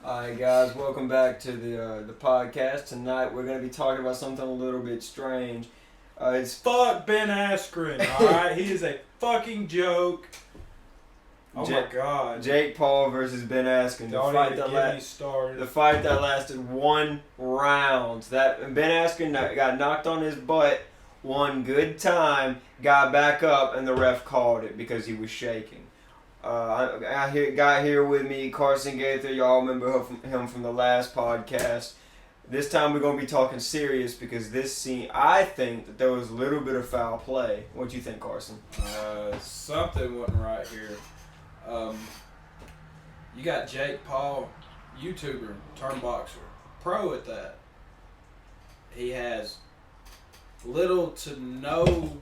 Alright guys, welcome back to the podcast. Tonight we're going to be talking about something a little bit strange. It's Fuck Ben Askren, alright? He is a fucking joke. Oh my god. Jake Paul versus Ben Askren. Don't even get me started. The fight that lasted 1 round. That Ben Askren got knocked on his butt one good time, got back up, and the ref called it because he was shaking. I got here with me, Carson Gaither. Y'all remember him from the last podcast. This time we're going to be talking serious because this scene, I think that there was a little bit of foul play. What do you think, Carson? Something wasn't right here. You got Jake Paul, YouTuber, turn boxer, pro at that. He has little to no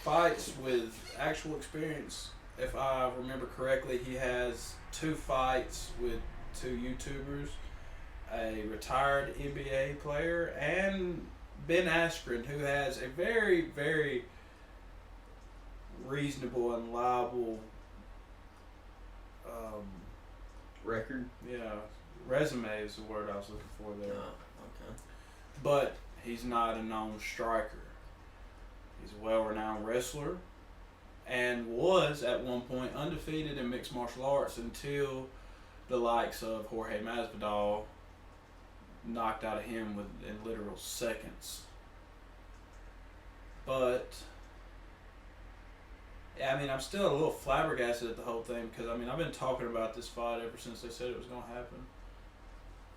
fights with actual experience. If I remember correctly, he has 2 fights with 2 YouTubers, a retired NBA player, and Ben Askren, who has a very, very reasonable and liable record. Yeah, resume is the word I was looking for there. Okay. But he's not a known striker. He's a well-renowned wrestler and was at one point undefeated in mixed martial arts until the likes of Jorge Masvidal knocked out of him in literal seconds. But yeah, I mean, I'm still a little flabbergasted at the whole thing because, I mean, I've been talking about this fight ever since they said it was going to happen.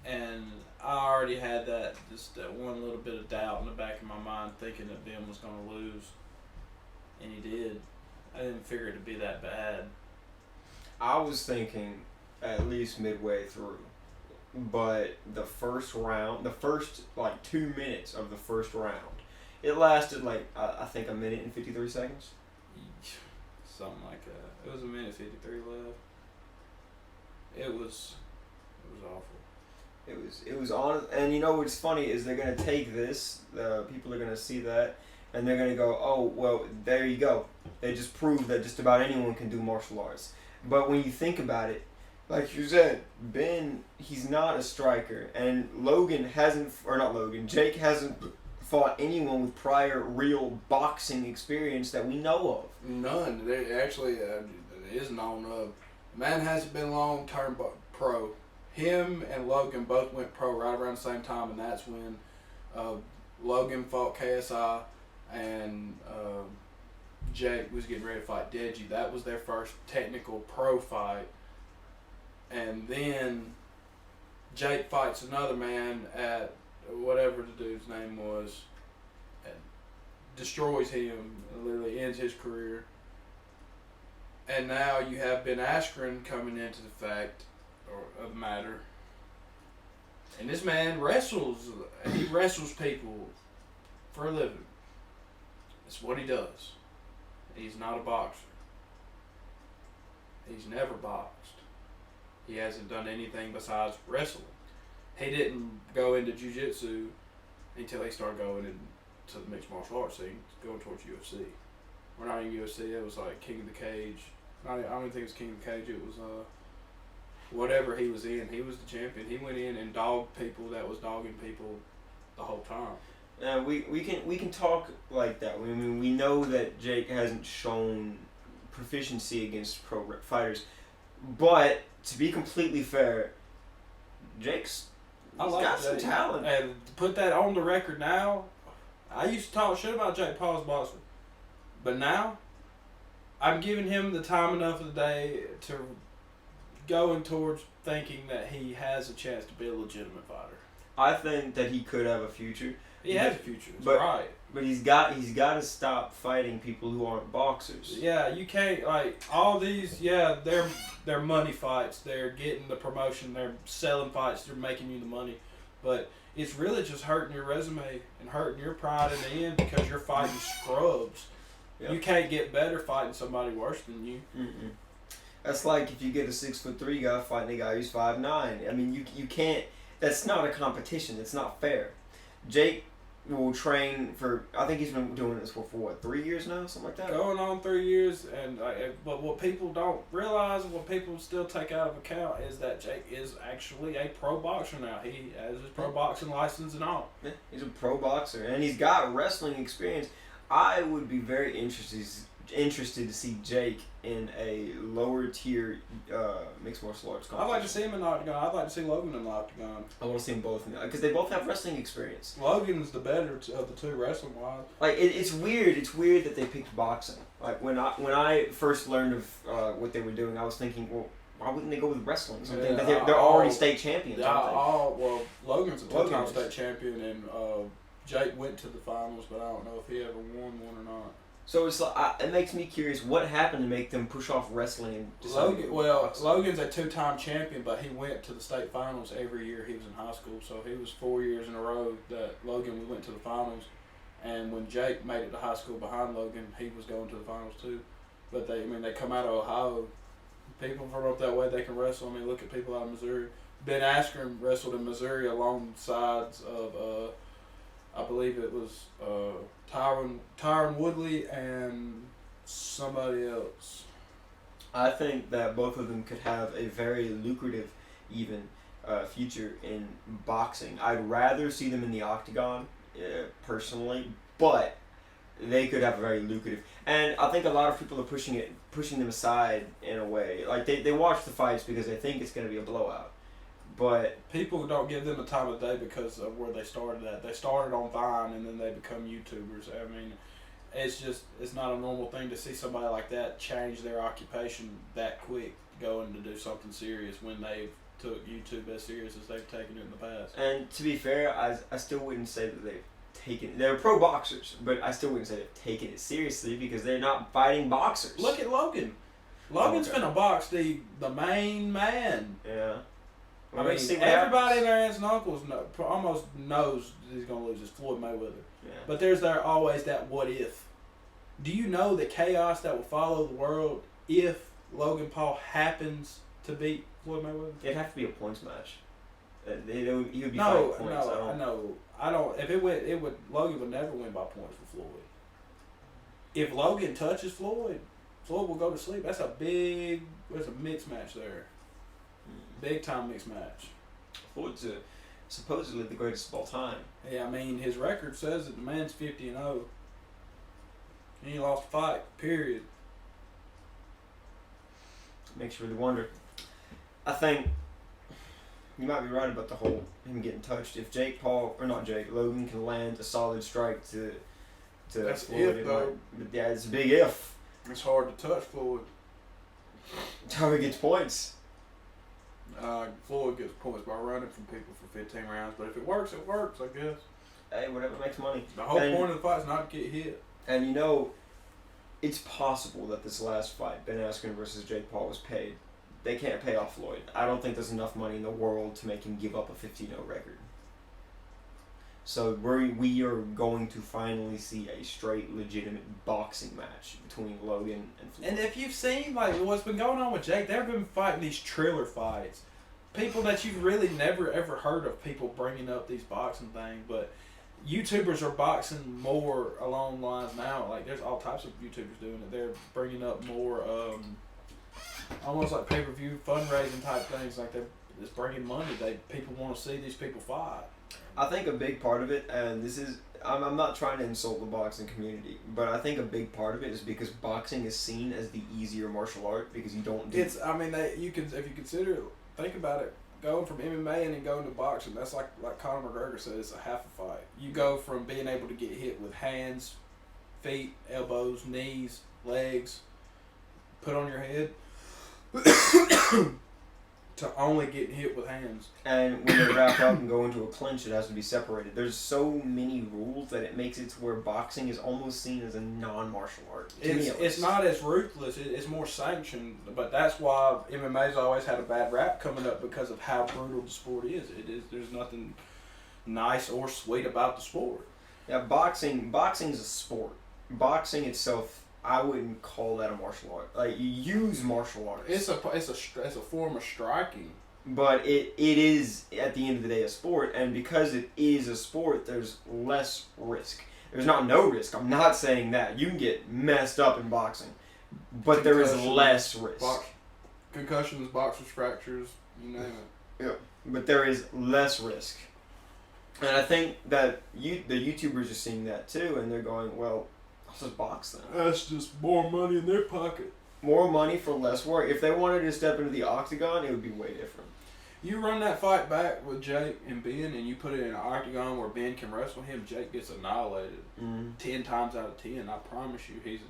And I already had that one little bit of doubt in the back of my mind thinking that Ben was going to lose. And he did. I didn't figure it to be that bad. I was thinking at least midway through. But the first 2 minutes of the first round, it lasted I think a minute and 53 seconds. Something like that. It was a minute 53 left. It was awful. It was on, and you know what's funny is they're gonna take this. The people are gonna see that, and they're gonna go, "Oh, well, there you go. They just proved that just about anyone can do martial arts." But when you think about it, like you said, Ben, he's not a striker, and Jake hasn't fought anyone with prior real boxing experience that we know of. None. They actually is known of. Man hasn't been long-term pro. Him and Logan both went pro right around the same time, and that's when Logan fought KSI and Jake was getting ready to fight Deji. That was their first technical pro fight. And then Jake fights another man at whatever the dude's name was, and destroys him and literally ends his career. And now you have Ben Askren coming into the fact of the matter. And this man wrestles. He wrestles people for a living. It's what he does. He's not a boxer. He's never boxed. He hasn't done anything besides wrestling. He didn't go into jiu-jitsu until he started going into the mixed martial arts scene, going towards UFC. We're not in UFC. It was like King of the Cage. I don't even think it was King of the Cage. It was whatever he was in. He was the champion. He went in and dogged people that was dogging people the whole time. We can talk like that. I mean, we know that Jake hasn't shown proficiency against pro fighters, but to be completely fair, Jake's got some talent. And to put that on the record now, I used to talk shit about Jake Paul's boxing, but now I'm giving him the time enough of the day to going towards thinking that he has a chance to be a legitimate fighter. I think that he could have a future. He has a future, right? But he's got to stop fighting people who aren't boxers. Yeah, you can't all these. Yeah, they're money fights. They're getting the promotion. They're selling fights. They're making you the money, but it's really just hurting your resume and hurting your pride in the end because you're fighting scrubs. Yep. You can't get better fighting somebody worse than you. Mm-mm. That's like if you get a 6'3" guy fighting a guy who's 5'9". I mean, you can't. That's not a competition. It's not fair. Jake will train for. I think he's been doing this for what, 3 years now, something like that. Going on 3 years, and but what people don't realize, what people still take out of account, is that Jake is actually a pro boxer now. He has his pro boxing license and all. Yeah, he's a pro boxer, and he's got wrestling experience. I would be very interested to see Jake in a lower tier mixed martial arts competition. I'd like to see him in the octagon. I'd like to see Logan in the octagon. I want to see them both because they both have wrestling experience. Logan's the better of the two wrestling wise. Like it's weird. It's weird that they picked boxing. Like when I first learned of what they were doing, I was thinking, well, why wouldn't they go with wrestling? Something that they're already state champions. Well, Logan's a two-time state champion, and Jake went to the finals, but I don't know if he ever won one or not. So it's like, it makes me curious. What happened to make them push off wrestling and decide Logan's a two-time champion, but he went to the state finals every year he was in high school. So he was 4 years in a row that Logan went to the finals. And when Jake made it to high school behind Logan, he was going to the finals too. But they come out of Ohio. People from up that way, they can wrestle. I mean, look at people out of Missouri. Ben Askren wrestled in Missouri alongside of, I believe it was Tyron Woodley and somebody else. I think that both of them could have a very lucrative, even future in boxing. I'd rather see them in the octagon, personally, but they could have a very lucrative. And I think a lot of people are pushing them aside in a way. Like they watch the fights because they think it's going to be a blowout. But people don't give them the time of day because of where they started at. They started on Vine and then they become YouTubers. I mean, it's not a normal thing to see somebody like that change their occupation that quick, going to do something serious when they've took YouTube as serious as they've taken it in the past. And to be fair, I still wouldn't say that they're pro boxers, but I still wouldn't say they've taken it seriously because they're not fighting boxers. Look at Logan. Logan's finna box the main man. Yeah. I mean, everybody in their aunts and uncles almost knows he's going to lose. It's Floyd Mayweather. Yeah. But there's always that what if. Do you know the chaos that will follow the world if Logan Paul happens to beat Floyd Mayweather? It'd have to be a points match. He would be no, fighting points. I don't. If Logan would never win by points for Floyd. If Logan touches Floyd will go to sleep. There's a mixed match there. Big time mixed match. Floyd's supposedly the greatest of all time. Yeah, I mean his record says that the man's 50-0. He lost a fight. Period. Makes you really wonder. I think you might be right about the whole him getting touched. If Logan can land a solid strike to that's Floyd, if though. Yeah, it's a big if. It's hard to touch Floyd. That's how he gets points. Floyd gets points by running from people for 15 rounds, but if it works, it works, I guess. Hey, whatever makes money. The whole point of the fight is not to get hit. And it's possible that this last fight, Ben Askren versus Jake Paul, was paid. They can't pay off Floyd. I don't think there's enough money in the world to make him give up a 15-0 record. So we are going to finally see a straight, legitimate boxing match between Logan and Floyd. And if you've seen what's been going on with Jake, they've been fighting these trailer fights. People that you've really never ever heard of, people bringing up these boxing things, but YouTubers are boxing more along the lines now. Like there's all types of YouTubers doing it. They're bringing up more almost like pay-per-view fundraising type things. Like they're just bringing money. People want to see these people fight. I think a big part of it, and I'm not trying to insult the boxing community, but I think a big part of it is because boxing is seen as the easier martial art because you don't do. If you consider it, think about it. Going from MMA and then going to boxing, that's like Conor McGregor said, it's a half a fight. You go from being able to get hit with hands, feet, elbows, knees, legs, put on your head, to only getting hit with hands. And when they wrap up and go into a clinch, it has to be separated. There's so many rules that it makes it to where boxing is almost seen as a non-martial art. It's not as ruthless. It's more sanctioned. But that's why MMA's always had a bad rap coming up because of how brutal the sport is. There's nothing nice or sweet about the sport. Yeah, boxing's a sport. Boxing itself, I wouldn't call that a martial art. Like you use martial arts. It's a form of striking. But it is, at the end of the day, a sport, and because it is a sport, there's less risk. There's not no risk. I'm not saying that. You can get messed up in boxing, but there is less risk. Concussions, boxers, fractures, you name it. Yeah, but there is less risk. And I think that the YouTubers are seeing that too, and they're going, well, I'll just box then. That's just more money in their pocket. More money for less work. If they wanted to step into the octagon, it would be way different. You run that fight back with Jake and Ben, and you put it in an octagon where Ben can wrestle him, Jake gets annihilated 10 times out of 10. I promise you,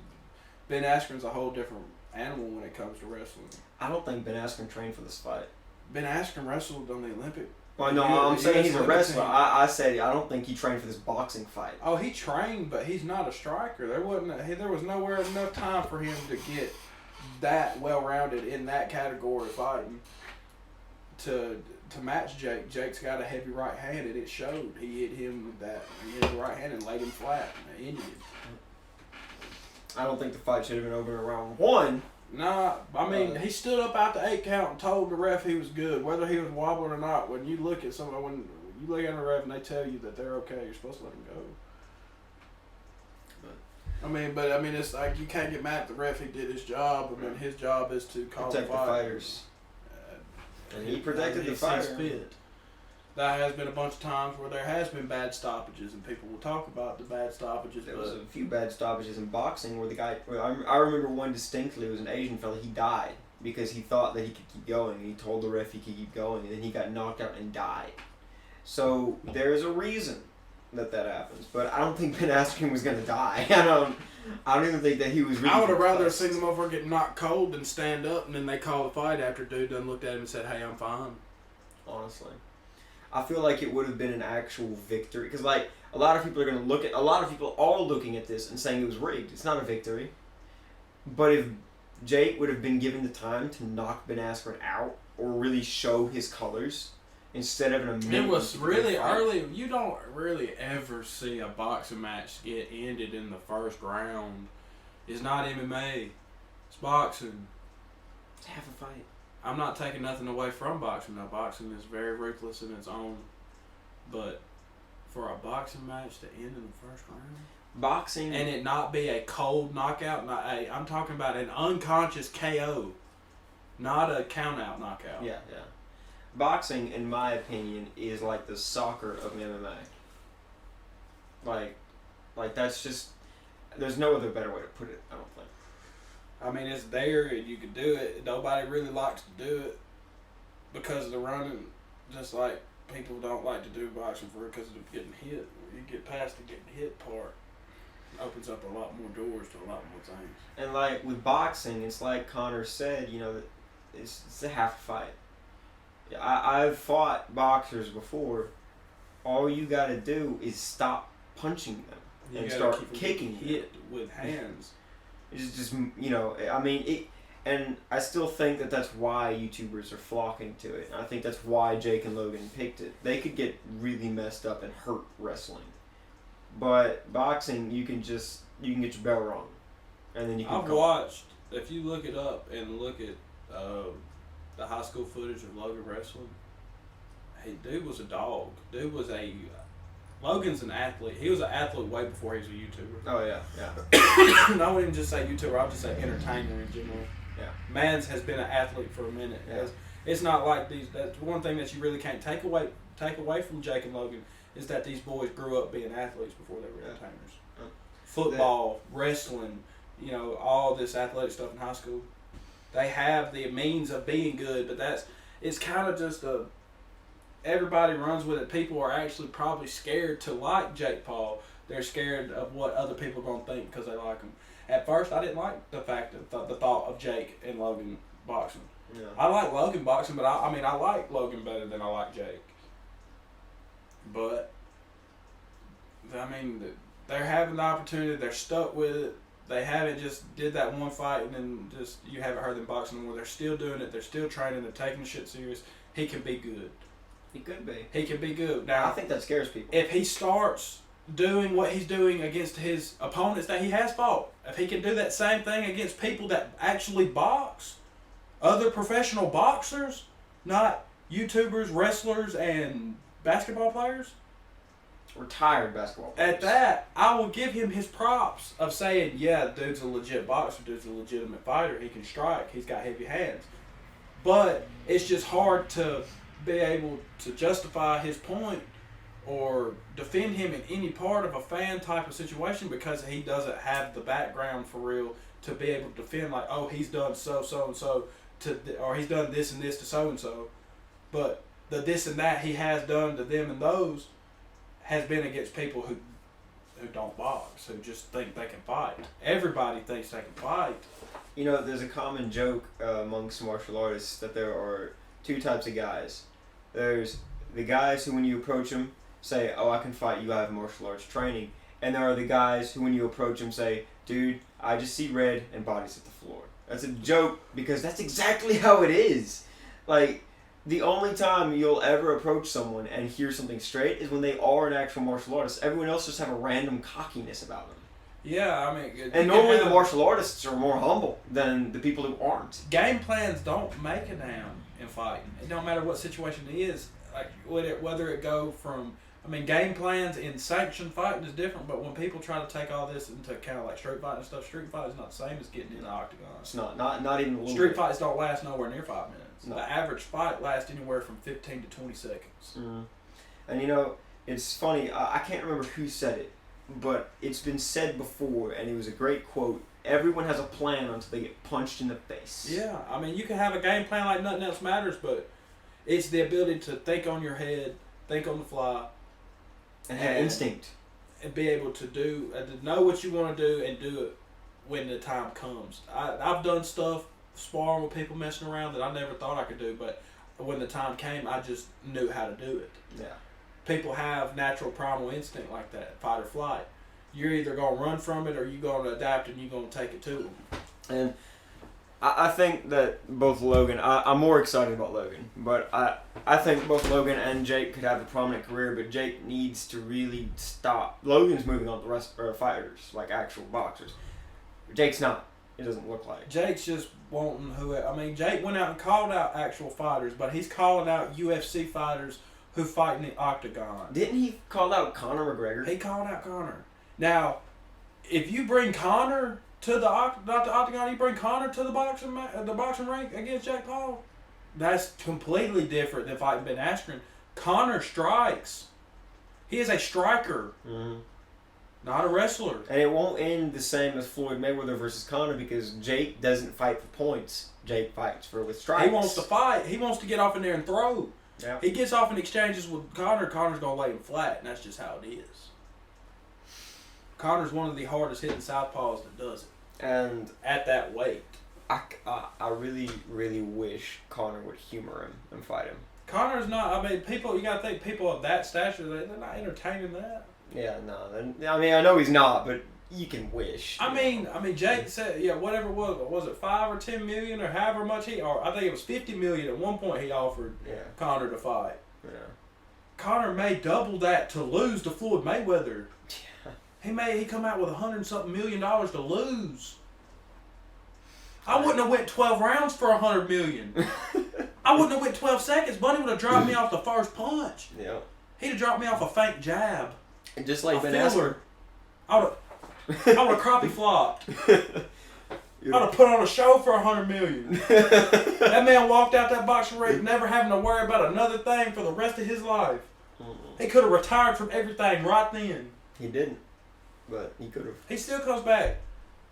Ben Askren's a whole different animal when it comes to wrestling. I don't think Ben Askren trained for this fight. Ben Askren wrestled on the Olympic. Well, no, I'm saying he's a wrestler. I said I don't think he trained for this boxing fight. Oh, he trained, but he's not a striker. There was nowhere enough time for him to get that well-rounded in that category of fighting to match Jake. Jake's got a heavy right hand, and it showed. He hit him with that. He hit the right hand and laid him flat and ended it. I don't think the fight should have been over in round 1. Nah, I mean, he stood up out the 8 count and told the ref he was good, whether he was wobbling or not. When you look at someone, when you look at a ref and they tell you that they're okay, you're supposed to let them go. I mean, it's like you can't get mad at the ref. He did his job. I mean, his job is to call protect the fighters. And he protected the fighter. That has been a bunch of times where there has been bad stoppages, and people will talk about the bad stoppages. There was a few bad stoppages in boxing where the guy. I remember one distinctly. It was an Asian fella. He died because he thought that he could keep going. And he told the ref he could keep going, and then he got knocked out and died. So there's a reason that happens. But I don't think Ben Askren was gonna die. I don't even think that he was. Really I would have rather seen them over get knocked cold than stand up, and then they call the fight after dude done looked at him and said, "Hey, I'm fine." Honestly. I feel like it would have been an actual victory because, like, a lot of people are looking at this and saying it was rigged. It's not a victory. But if Jake would have been given the time to knock Ben Askren out or really show his colors instead of it was really early. You don't really ever see a boxing match get ended in the first round. It's not MMA. It's boxing. It's half a fight. I'm not taking nothing away from boxing. Now, boxing is very ruthless in its own. But for a boxing match to end in the first round, boxing and it not be a cold knockout, I'm talking about an unconscious KO, not a count out knockout. Yeah. Boxing, in my opinion, is like the soccer of MMA. Like that's just. There's no other better way to put it. I don't think. I mean, it's there and you can do it. Nobody really likes to do it because of the running. Just like people don't like to do boxing for it because of getting hit. You get past the getting hit part, it opens up a lot more doors to a lot more things. And like with boxing, it's like Connor said, it's a half fight. I've fought boxers before. All you got to do is stop punching them and start kicking hit with hands. It's just, I mean, and I still think that that's why YouTubers are flocking to it. I think that's why Jake and Logan picked it. They could get really messed up and hurt wrestling. But boxing, you can get your bell rung. And then you can watched, if you look it up and look at the high school footage of Logan wrestling, hey, dude was a dog. Logan's an athlete. He was an athlete way before he was a YouTuber. Oh, yeah. I wouldn't even just say YouTuber. I'll just say entertainer in general. Yeah. Mans has been an athlete for a minute. Yeah. It's not like these. That's one thing that you really can't take away from Jake and Logan is that these boys grew up being athletes before they were entertainers. Football, wrestling, all this athletic stuff in high school. They have the means of being good, but it's kind of just everybody runs with it. People are actually probably scared to like Jake Paul. They're scared of what other people are going to think because they like him. At first, I didn't like the thought of Jake and Logan boxing. Yeah. I like Logan boxing, but I like Logan better than I like Jake. But, I mean, they're having the opportunity. They're stuck with it. They haven't just did that one fight and then just you haven't heard them boxing anymore. They're still doing it. They're still training. They're taking the shit serious. He can be good. He could be. He can be good. Now, I think that scares people. If he starts doing what he's doing against his opponents that he has fought, if he can do that same thing against people that actually box, other professional boxers, not YouTubers, wrestlers, and basketball players. Retired basketball players. At that, I will give him his props of saying, yeah, dude's a legit boxer, dude's a legitimate fighter, he can strike, he's got heavy hands. But it's just hard to be able to justify his point or defend him in any part of a fan type of situation because he doesn't have the background for real to be able to defend like, oh, he's done so and so or he's done this and this to so and so. But the this and that he has done to them and those has been against people who don't box, who just think they can fight. Everybody thinks they can fight. You know, there's a common joke amongst martial artists that there are two types of guys. There's the guys who, when you approach them, say, oh, I can fight you, I have martial arts training. And there are the guys who, when you approach them, say, dude, I just see red and bodies at the floor. That's a joke because that's exactly how it is. Like, the only time you'll ever approach someone and hear something straight is when they are an actual martial artist. Everyone else just have a random cockiness about them. Yeah, I mean... And normally the martial artists are more humble than the people who aren't. Game plans don't make a damn in fighting. It don't matter what situation it is. Like, whether it go from... I mean, game plans in sanctioned fighting is different, but when people try to take all this into account, like street fighting and stuff, street fight is not the same as getting in the octagon. It's not even a little Street bit. fights don't last nowhere near 5 minutes. No. The average fight lasts anywhere from 15 to 20 seconds. Mm. And you know, it's funny, I can't remember who said it, but it's been said before, and it was a great quote. Everyone has a plan until they get punched in the face. Yeah, I mean, you can have a game plan like nothing else matters, but it's the ability to think on your head, think on the fly, And have instinct. And be able to to know what you want to do and do it when the time comes. I've done stuff, sparring with people messing around that I never thought I could do, but when the time came, I just knew how to do it. Yeah. People have natural primal instinct like that, fight or flight. You're either going to run from it or you're going to adapt and you're going to take it to them. And I think that both Logan, I'm more excited about Logan, but I think both Logan and Jake could have a prominent career, but Jake needs to really stop. Logan's moving on to the rest of fighters, like actual boxers. Jake's not. It doesn't look like. Jake's just wanting whoever. I mean, Jake went out and called out actual fighters, but he's calling out UFC fighters who fight in the octagon. Didn't he call out Conor McGregor? He called out Conor. Now, if you bring Conor to the octagon, you bring Conor to the boxing ring against Jake Paul, that's completely different than fighting Ben Askren. Conor strikes. He is a striker, not a wrestler. And it won't end the same as Floyd Mayweather versus Conor because Jake doesn't fight for points. Jake fights with strikes. He wants to fight. He wants to get off in there and throw. Yeah. He gets off in exchanges with Conor. Connor's going to lay him flat, and that's just how it is. Connor's one of the hardest hitting southpaws that does it. And at that weight. I really, really wish Conor would humor him and fight him. Connor's not, I mean, people, you got to think people of that stature, they're not entertaining that. Yeah, no. I mean, I know he's not, but you can wish. I mean, Jake said, yeah, whatever it was it 5 or 10 million or however much or I think it was 50 million at one point he offered Conor to fight. Yeah. Conor made double that to lose to Floyd Mayweather. Yeah. He come out with $100-something million to lose. I wouldn't have went 12 rounds for $100 million. I wouldn't have went 12 seconds. Buddy would have dropped me off the first punch. Yeah. He'd have dropped me off a fake jab. And just like Ben Askren. I would have crappie flopped. I'd have put on a show for $100 million. That man walked out that boxing ring never having to worry about another thing for the rest of his life. He could have retired from everything right then. He didn't, but he could have. He still comes back.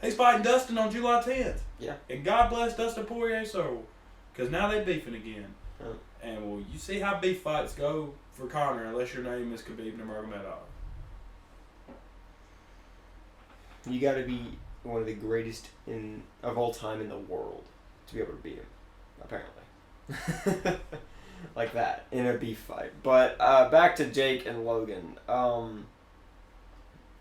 He's fighting Dustin on July 10th. Yeah. And God bless Dustin Poirier's soul. Because now they're beefing again. And well, you see how beef fights go for Conor unless your name is Khabib Nurmagomedov. You got to be one of the greatest of all time in the world to be able to beat him, apparently. Like that, in a beef fight. But back to Jake and Logan.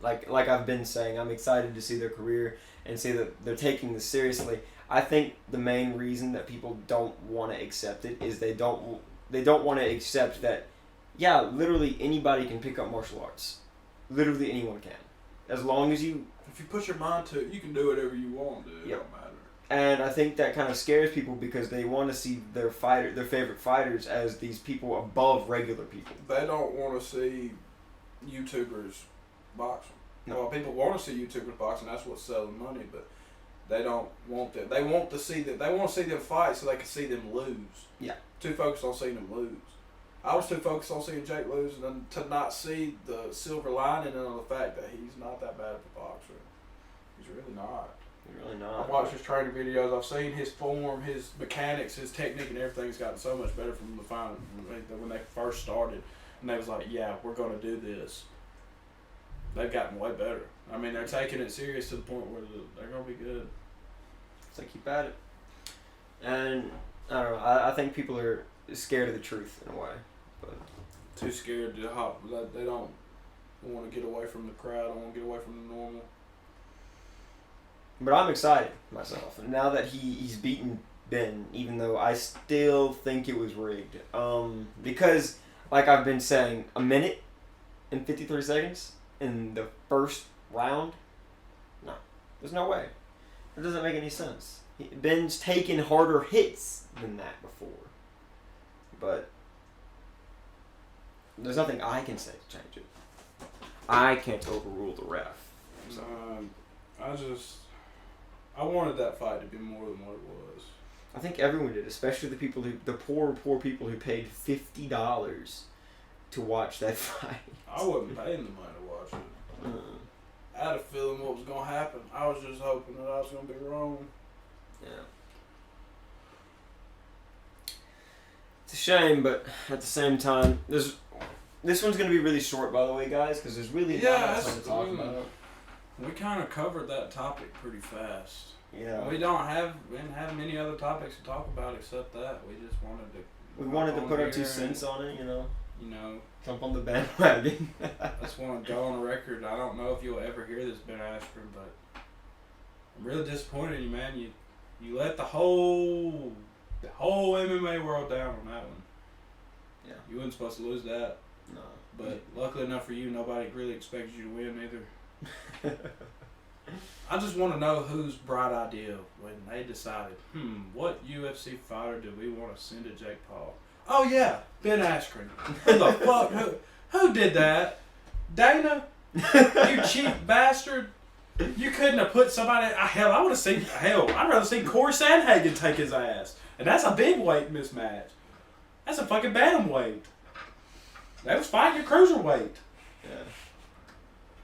Like I've been saying, I'm excited to see their career and see that they're taking this seriously. I think the main reason that people don't want to accept it is they don't want to accept that, yeah, literally anybody can pick up martial arts. Literally anyone can. As long as you... If you put your mind to it, you can do whatever you want to. It Yep. don't matter. And I think that kind of scares people because they want to see their favorite fighters as these people above regular people. They don't want to see YouTubers boxing. No. Well, people want to see YouTubers boxing. That's what's selling money, but they don't want that. They want to see that. They want to see them fight so they can see them lose. Yeah. Too focused on seeing them lose. I was too focused on seeing Jake lose and then to not see the silver lining on the fact that he's not that bad of a boxer. He's really not. He's really not. I've watched his training videos. I've seen his form, his mechanics, his technique, and everything's gotten so much better from the final when they first started. And they was like, yeah, we're going to do this. They've gotten way better. I mean, they're taking it serious to the point where they're going to be good. So keep at it. And I don't know. I think people are scared of the truth in a way. But too scared to hop. They don't want to get away from the crowd. Don't want to get away from the normal. But I'm excited myself. And now that he's beaten Ben, even though I still think it was rigged. Because, like I've been saying, a minute and 53 seconds in the first round? No. There's no way. It doesn't make any sense. Ben's taken harder hits than that before. But there's nothing I can say to change it. I can't overrule the ref. So. I wanted that fight to be more than what it was. I think everyone did, especially the poor people who paid $50 to watch that fight. I wasn't paying the money to watch it. I had a feeling what was going to happen. I was just hoping that I was going to be wrong. Yeah. It's a shame, but at the same time, this one's going to be really short, by the way, guys, because there's really not much to talk about. We kind of covered that topic pretty fast. Yeah. We didn't have many other topics to talk about except that. We just wanted to. We wanted to put our 2 cents on it, You know. Jump on the bandwagon. I just want to go on the record. I don't know if you'll ever hear this, Ben Askren, but I'm really disappointed in you, man. You let the whole MMA world down on that one. Yeah. You weren't supposed to lose that. No. But luckily enough for you, nobody really expected you to win either. I just want to know whose bright idea when they decided, what UFC fighter do we want to send to Jake Paul? Oh yeah, Ben Askren. Who the fuck? Who did that? Dana? You cheap bastard. You couldn't have put somebody. Hell, I'd rather see Corey Sandhagen take his ass. And that's a big weight mismatch. That's a fucking bantamweight. They was fighting a cruiserweight. Yeah.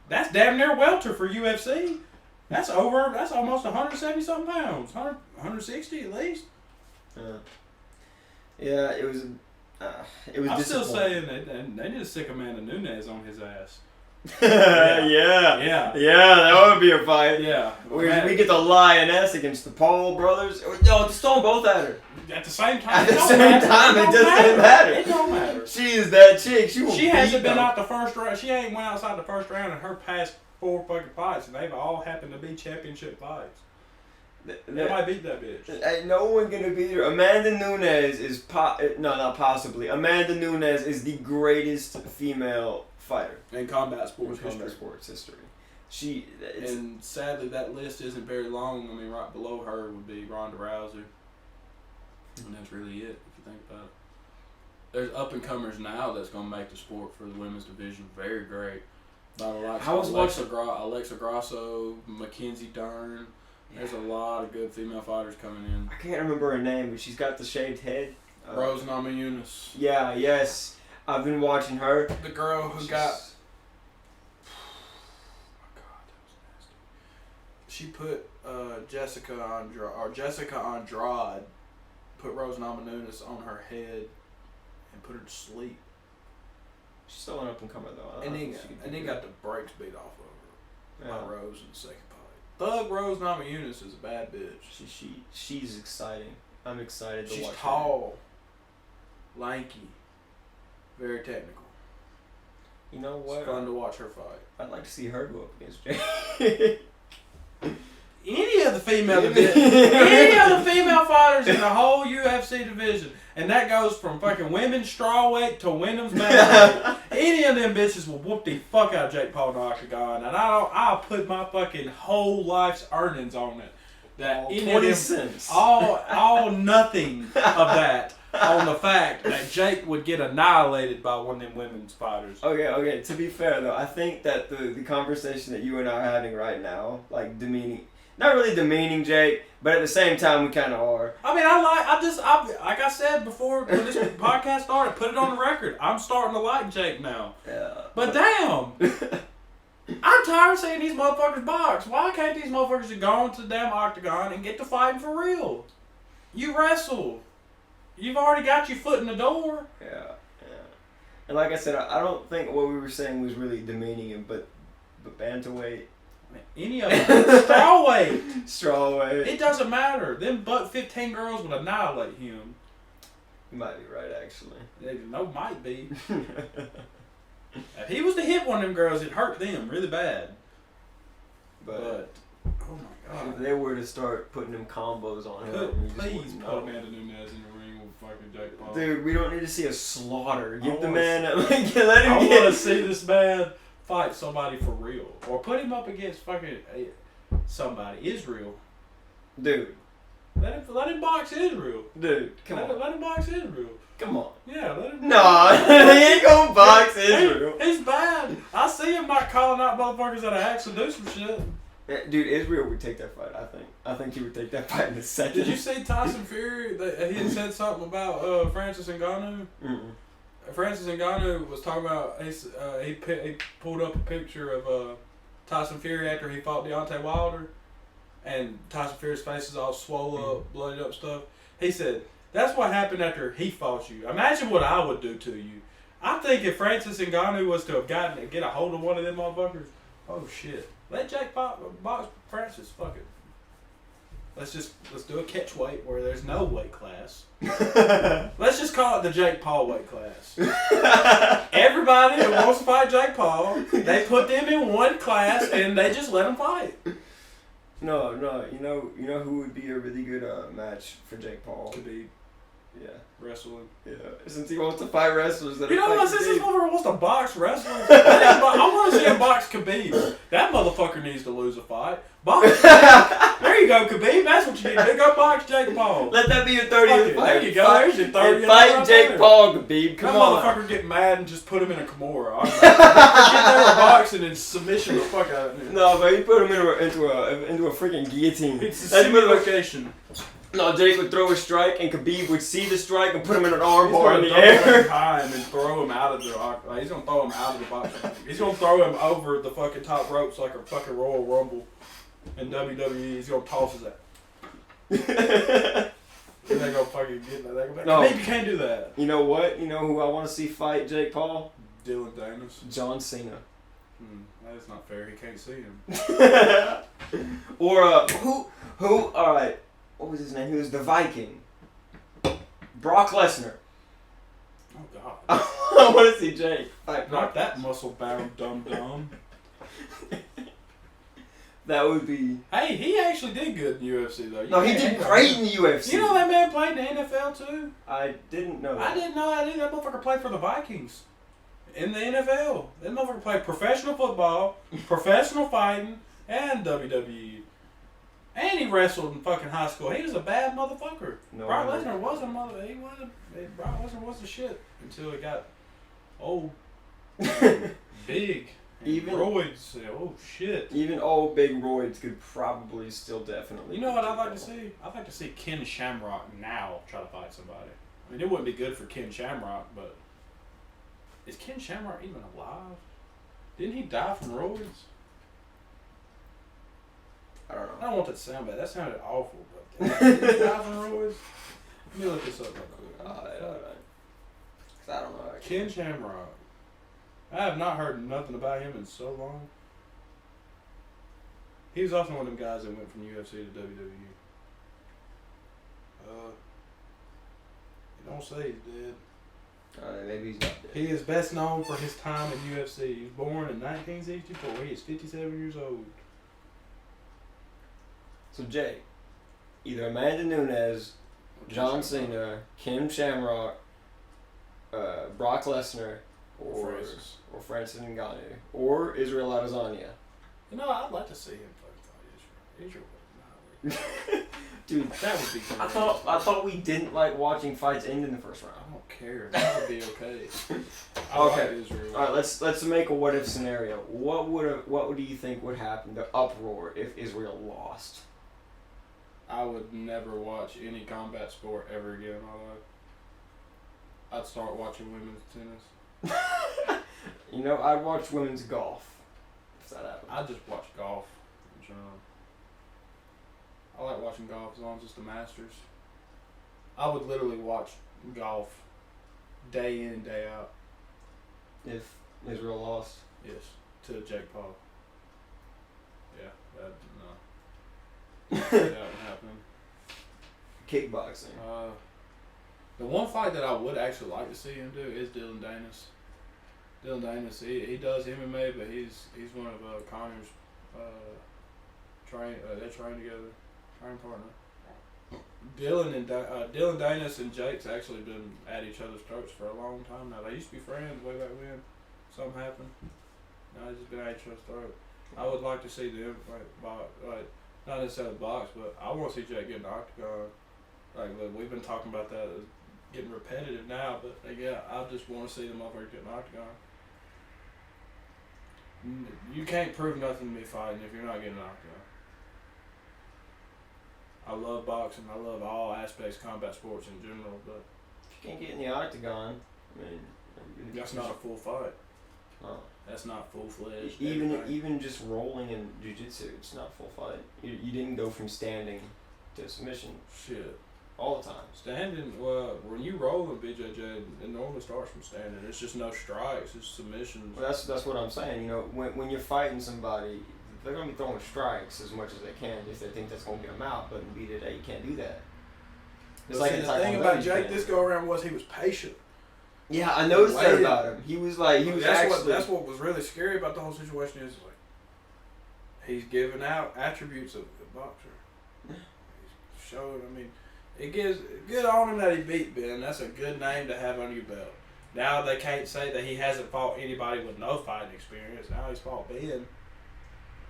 That's damn near welter for UFC. That's almost 170 something pounds. 160 at least. Yeah, it was. I'm still saying they need to stick Amanda Nunes on his ass. Yeah, that would be a fight. Yeah, we get the Lioness against the Paul brothers. Yo, just throw them both at her. At the same time. It doesn't matter. It don't matter. She is that chick. She hasn't been out the first round. She ain't went outside the first round in her past 4 fucking fights, and they've all happened to be championship fights. They might beat that bitch. Ain't no one gonna beat her. Amanda Nunes is not possibly. Amanda Nunes is the greatest female fighter in combat sports history. And sadly, that list isn't very long. I mean, right below her would be Ronda Rousey, and that's really it if you think about it. There's up and comers now that's gonna make the sport for the women's division very great. By the likes of Alexa Grasso, Mackenzie Dern. There's a lot of good female fighters coming in. I can't remember her name, but she's got the shaved head. Rose Namajunas. Yeah, yes. I've been watching her. The girl who got... Oh my God, that was nasty. She put Jessica Andrade put Rose Namajunas on her head and put her to sleep. She's still an up-and-comer, though. And then got the brakes beat off of her by Rose in the second fight. Thug Rose Namajunas is a bad bitch. She's exciting. I'm excited to watch her. She's tall, lanky, very technical. You know what? It's fun to watch her fight. I'd like to see her go up against Jay. Any of the female fighters in the whole UFC division, and that goes from fucking women's strawweight to women's bantamweight. Any of them bitches will whoop the fuck out of Jake Paul in the octagon, and I'll put my fucking whole life's earnings on it. that any 20 of them, cents. all nothing of that on the fact that Jake would get annihilated by one of them women's fighters. Okay. To be fair though, I think that the conversation that you and I are having right now, like demeaning, not really demeaning Jake, but at the same time we kind of are. I mean, like I said before when this podcast started, put it on the record. I'm starting to like Jake now. Yeah. But damn, I'm tired of seeing these motherfuckers box. Why can't these motherfuckers just go into the damn octagon and get to fighting for real? You wrestle. You've already got your foot in the door. Yeah. And like I said, I don't think what we were saying was really demeaning him, but bantamweight. Any of them. Strawweight. Strawweight. It doesn't matter. Them but 15 girls would annihilate him. You might be right, actually. They might be. If he was to hit one of them girls, it hurt them really bad. But oh my god. if they were to start putting them combos on him, Please put Amanda Nunes in the ring with fucking Jake Paul. Dude, we don't need to see a slaughter. Give the I man, let him want get. to see this man fight somebody for real, or put him up against fucking somebody. Israel. Dude. Let him box Israel. Dude, come on. Let him box Israel. Come on. Yeah, let him. Nah, he ain't gonna box Israel. He's bad. I see him not calling out motherfuckers that actually do some shit. Dude, Israel would take that fight, I think he would take that fight in a second. Did you see Tyson Fury? He had said something about Francis Ngannou. Mm-mm. Francis Ngannou was talking about he pulled up a picture of Tyson Fury after he fought Deontay Wilder, and Tyson Fury's face is all swollen up, blooded up stuff. He said, that's what happened after he fought you. Imagine what I would do to you. I think if Francis Ngannou was to have get a hold of one of them motherfuckers, oh shit. Let Jake box Francis, fuck it. Let's do a catch weight where there's no weight class. Let's just call it the Jake Paul weight class. Everybody who wants to fight Jake Paul, they put them in one class and they just let them fight. No, you know who would be a really good match for Jake Paul? Could be Yeah. wrestling. Yeah. Since he wants to fight wrestlers that You know are what? Since this motherfucker wants to box wrestlers, I want to see him box Khabib. That motherfucker needs to lose a fight. Box. There you go, Khabib. That's what you need to do. Go box Jake Paul. Let that be your 30th fight. There you go. There's your 30th. And fight Jake there. Paul, Khabib. Come that on. motherfucker get mad and just put him in a Kimura. Get there a boxing and submission the fuck out of him. No, but he put him into a freaking guillotine. It's a That's similar what- location. No, Jake would throw a strike and Khabib would see the strike and put him in an He's armbar in gonna the double air. him time and throw him out of the. Like, he's gonna throw him out of the box. He's gonna throw him over the fucking top ropes like a fucking Royal Rumble in WWE. He's gonna toss his ass. And they go fucking get that. They go back. No. Maybe you can't do that. You know what? You know who I want to see fight Jake Paul? Dylan Danis. John Cena. That's not fair. He can't see him. Or who? All right. What was his name? He was the Viking. Brock Lesnar. Oh God. I want to see Jake fight Not Brock. that muscle bound dum. That would be. Hey, he actually did good in UFC though. No, he did great in the UFC. You know that man played in the NFL too? I didn't know that. I didn't know that either. That motherfucker played for the Vikings. In the NFL. That motherfucker played professional football, professional fighting, and WWE. And he wrestled in fucking high school. He was a bad motherfucker. No Brock wonder. Lesnar was a mother. Brock Lesnar was the shit until he got old, big, and Even- roids. Oh shit. Even old big roids could probably still definitely. You know what I'd like to see? I'd like to see Ken Shamrock now try to fight somebody. I mean, it wouldn't be good for Ken Shamrock, but is Ken Shamrock even alive? Didn't he die from roids? I don't I know. don't want that to sound bad. That sounded awful. But did he die from roids? Let me look this up real quick. Alright. 'Cause I don't know. Ken Shamrock. I have not heard nothing about him in so long. He was also one of them guys that went from UFC to WWE. It don't say he's dead. Maybe he's not dead. He is best known for his time in UFC. He was born in 1964. He is 57 years old. So Jay, either Amanda Nunes, John Cena, Kim Shamrock, Brock Lesnar, or Francis Ngannou, or Israel Adesanya. You know, I'd like to see him fight Israel. Israel would Dude, That would be great. I thought we didn't like watching fights end in the first round. I don't care. That would be okay. I Okay. like Israel. All right, let's make a what if scenario. What do you think would happen? The uproar if Israel lost. I would never watch any combat sport ever again in my life. I'd start watching women's tennis. You know, I'd watch women's golf if that happened. I just watch golf in general. I like watching golf as long as it's the Masters. I would literally watch golf day in and day out. If Israel lost. Yes, to Jake Paul. Yeah, that wouldn't happen. Kickboxing. The one fight that I would actually like to see him do is Dylan Danis. Dylan Danis, he does MMA, but he's one of Connor's they train together, training partner. Dylan Danis and Jake's actually been at each other's throats for a long time now. They used to be friends way back when. Something happened. Now they just been at each other's throat. I would like to see them like not necessarily box, but I want to see Jake get an octagon. Like we've been talking about that as getting repetitive now, but yeah, I just want to see the motherfucker get an octagon. You can't prove nothing to me fighting if you're not getting an octagon. I love boxing. I love all aspects of combat sports in general, but If you can't get in the octagon, I mean, that's not a full fight. Oh. That's not full-fledged. Even just rolling in jiu-jitsu, it's not a full fight. You didn't go from standing to submission Shit. all the time. Standing, well, when you roll in BJJ, it normally starts from standing. It's just no strikes. It's submissions. Well, that's what I'm saying. You know, when you're fighting somebody, they're gonna be throwing strikes as much as they can if they think that's gonna get them out. But in BJJ, you can't do that. It's like the thing about Jake this go around was he was patient. Yeah, I noticed that about him. He was That's what was really scary about the whole situation is like he's giving out attributes of a boxer. He's showing. I mean, it gives good on him that he beat Ben. That's a good name to have under your belt. Now they can't say that he hasn't fought anybody with no fighting experience. Now he's fought Ben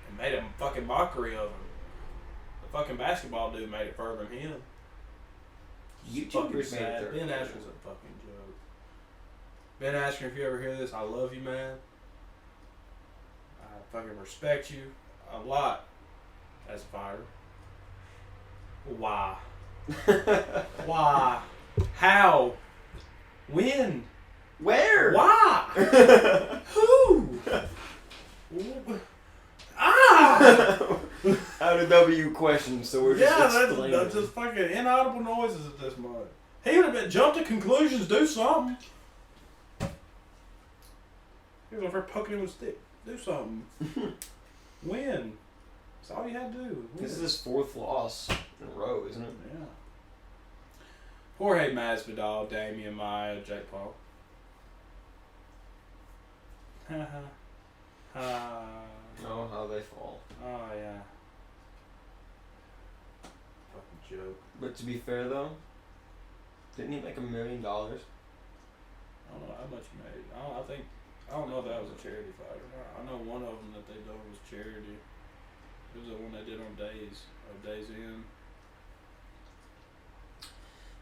and made a fucking mockery of him. The fucking basketball dude made it further than him. YouTubers made it. Ben Askren's a fucking joke. Ben Askren, if you ever hear this, I love you, man. I fucking respect you a lot as a fighter. Why? Why? How? When? Where? Why? Who? Ah! Out of W questions, so we're just explaining. That's just fucking inaudible noises at this moment. He would have been jump to conclusions, do something. He was over poking him with a stick. Do something. Win. That's all you had to do. This is his fourth loss in a row, isn't it? Yeah. Jorge Masvidal, Damian Maia, Jake Paul. Oh, how they fall. Oh, yeah. Fucking joke. But to be fair, though, didn't he make $1 million? I don't know how much he made. I don't know if that was a charity fight or not. I know one of them that they done was charity. It was the one they did on Days In.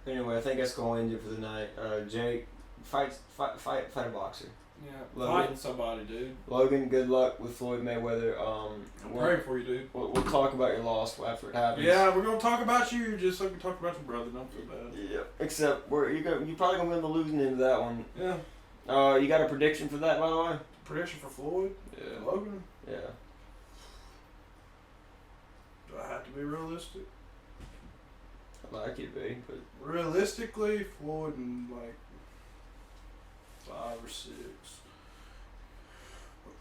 Anyway, I think that's going to end it for the night. Jake, fight a boxer. Yeah, Logan. fighting somebody, dude. Logan, good luck with Floyd Mayweather. I'm praying for you, dude. We'll talk about your loss after it happens. Yeah, we're gonna talk about you just like we talk about your brother. Don't feel bad. Yep. Except you're probably gonna be on the losing end of that one. Yeah. You got a prediction for that, by the way? Prediction for Floyd? Yeah. Logan? Yeah. Do I have to be realistic? I'd like you to be, but Realistically, Floyd in like 5 or 6.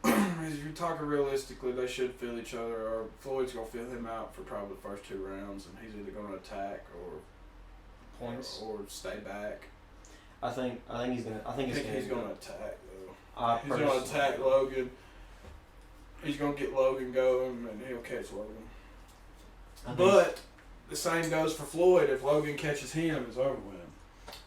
If you're talking realistically, they should feel each other, or Floyd's gonna feel him out for probably the first 2 rounds, and he's either gonna attack or points or stay back. I think he's gonna. I think he's gonna attack though. He's gonna personally- attack Logan. He's gonna get Logan going, and he'll catch Logan. But the same goes for Floyd. If Logan catches him, it's over with him.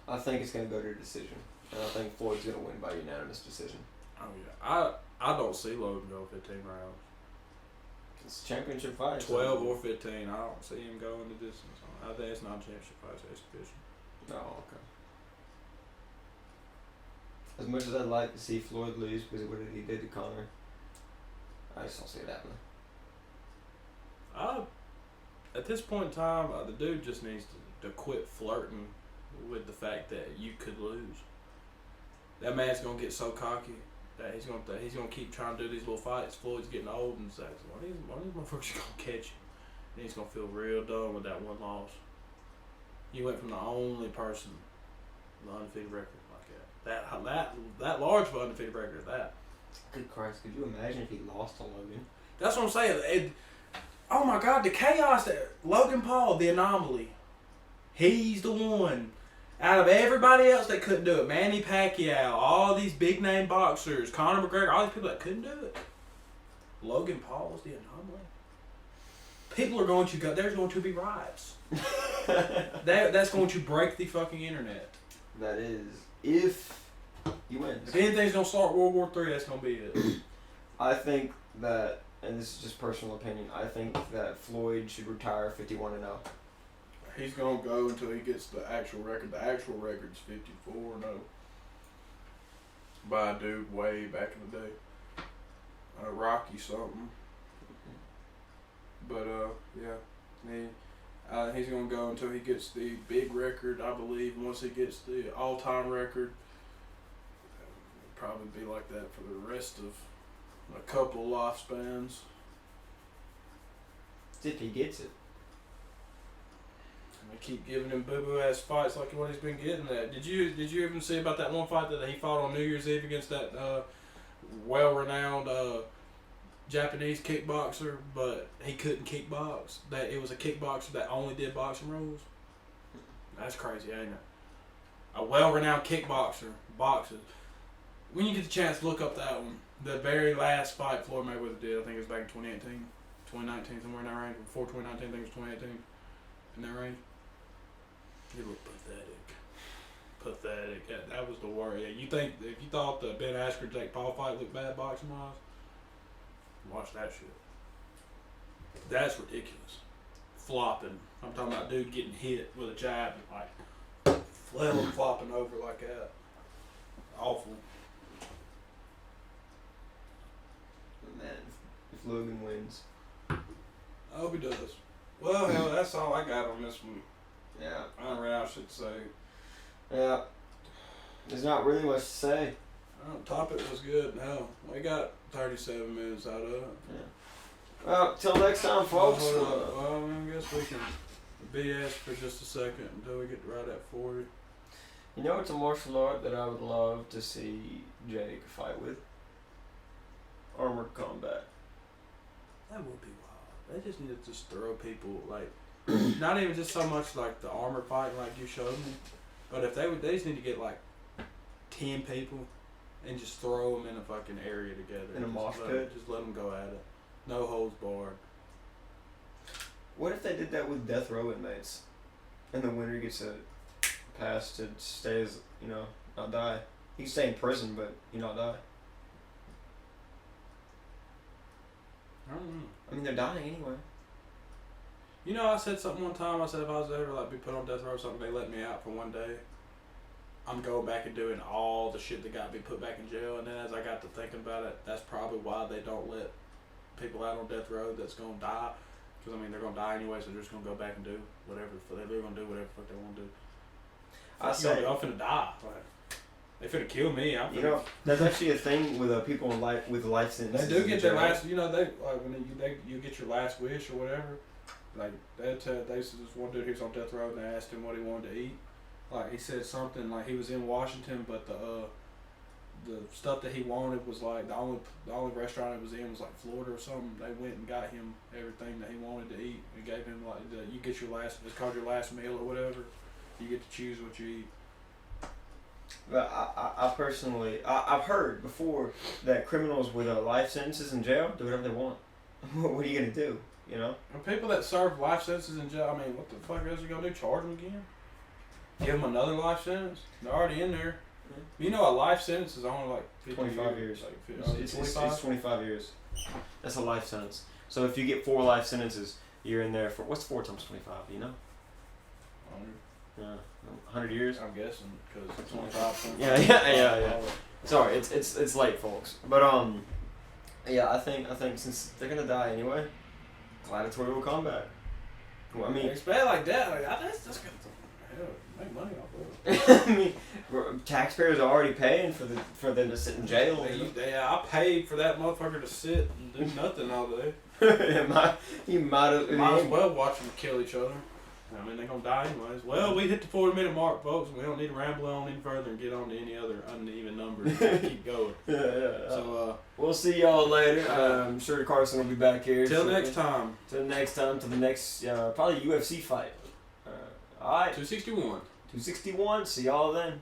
I think it's gonna go to a decision, and I think Floyd's gonna win by unanimous decision. Oh yeah, I don't see Logan go 15 rounds. It's a championship fight. 12 or 15. I don't see him going the distance. I think it's not a championship fight, it's exhibition. Oh, okay. As much as I'd like to see Floyd lose because of what he did to Conor, I just don't see it happening. At this point in time, the dude just needs to quit flirting with the fact that you could lose. That man's gonna get so cocky that he's gonna keep trying to do these little fights. Floyd's getting old and says, "Why these motherfuckers gonna catch you?" And he's gonna feel real dumb with that one loss. You went from the only person with an undefeated record like that. That large of an undefeated record is that. Good Christ, could you imagine if he lost to Logan? That's what I'm saying. Oh my God, the chaos that Logan Paul, the anomaly. He's the one. Out of everybody else that couldn't do it, Manny Pacquiao, all these big name boxers, Conor McGregor, all these people that couldn't do it. Logan Paul was the anomaly. People are going to go. There's going to be riots. That's going to break the fucking internet. That is, if he wins. If anything's going to start World War III, that's going to be it. I think that, and this is just personal opinion, I think that Floyd should retire 51-0. He's going to go until he gets the actual record. The actual record's 54-0. By a dude way back in the day. Rocky something. But, yeah. He's going to go until he gets the big record, I believe. Once he gets the all-time record, it'll probably be like that for the rest of a couple lifespans. If he gets it. They keep giving him boo-boo ass fights like what he's been getting at. Did you even see about that one fight that he fought on New Year's Eve against that well-renowned Japanese kickboxer, but he couldn't kickbox? That it was a kickboxer that only did boxing rules. That's crazy, ain't it? A well-renowned kickboxer boxes. When you get the chance, look up that one. The very last fight Floyd Mayweather did, I think it was back in 2018, 2019, somewhere in that range. Before 2019, I think it was 2018. In that range. He looked pathetic. That was the worst. Yeah, if you thought the Ben Askren Jake Paul fight looked bad boxing wise, watch that shit. That's ridiculous. Flopping. I'm talking about dude getting hit with a jab and like flopping over like that. Awful. Man, if Logan wins. I hope he does. Well, hell, that's all I got on this one. Yeah. I don't really have shit to say. Yeah. There's not really much to say. Topic was good. Hell, we got 37 minutes out of it. Yeah. Well, till next time, folks. Well, I guess we can BS for just a second until we get right at 40. You know, it's a martial art that I would love to see Jake fight with. Armored combat. That would be wild. They just need to just throw people, like, not even just so much like the armor fight like you showed me, but if they just need to get like 10 people and just throw them in a fucking area together. In a mosh pit? Just let them go at it. No holds barred. What if they did that with death row inmates? And the winner gets a pass to stay as, not die. He can stay in prison, but not die. I don't know. I mean, they're dying anyway. I said something one time. I said if I was ever like be put on death row or something, they let me out for one day, I'm going back and doing all the shit that got me put back in jail. And then as I got to thinking about it, that's probably why they don't let people out on death row that's gonna die. Because they're gonna die anyway, so they're just gonna go back and do whatever. They're gonna do whatever the fuck they want to do. I'm finna die. Like, they finna kill me. That's actually a thing with people in with life sentences. They do get their last. They when you get your last wish or whatever. Like they said, this one dude, he was on death row, and they asked him what he wanted to eat. Like he said something like he was in Washington, but the stuff that he wanted was like the only restaurant it was in was like Florida or something. They went and got him everything that he wanted to eat. And gave him like you get your last. It's called your last meal or whatever. You get to choose what you eat. But I personally, I've heard before that criminals with life sentences in jail do whatever they want. What are you gonna do? And people that serve life sentences in jail, what the fuck else are you gonna do? Charge them again? Give them another life sentence? They're already in there. Yeah. A life sentence is only like 25 years. Like It's 25 years. That's a life sentence. So if you get 4 life sentences, you're in there for what's 4 times 25? You know? 100, 100 years. I'm guessing because 25. Yeah. Sorry, it's late, folks. But yeah, I think since they're gonna die anyway, gladiatorial combat. Well, I mean, expect like that. Like, that's gonna make money off of it. I mean, taxpayers are already paying for them to sit in jail. I paid for that motherfucker to sit and do nothing all day. You might as well watch them kill each other. I mean, they're gonna die anyways. Well, we hit the 40-minute mark, folks. We don't need to ramble on any further and get on to any other uneven numbers. Keep going. Yeah. So we'll see y'all later. I'm sure Carson will be back here. Till next time. Till next time. To the next probably UFC fight. All right. 261. 261. See y'all then.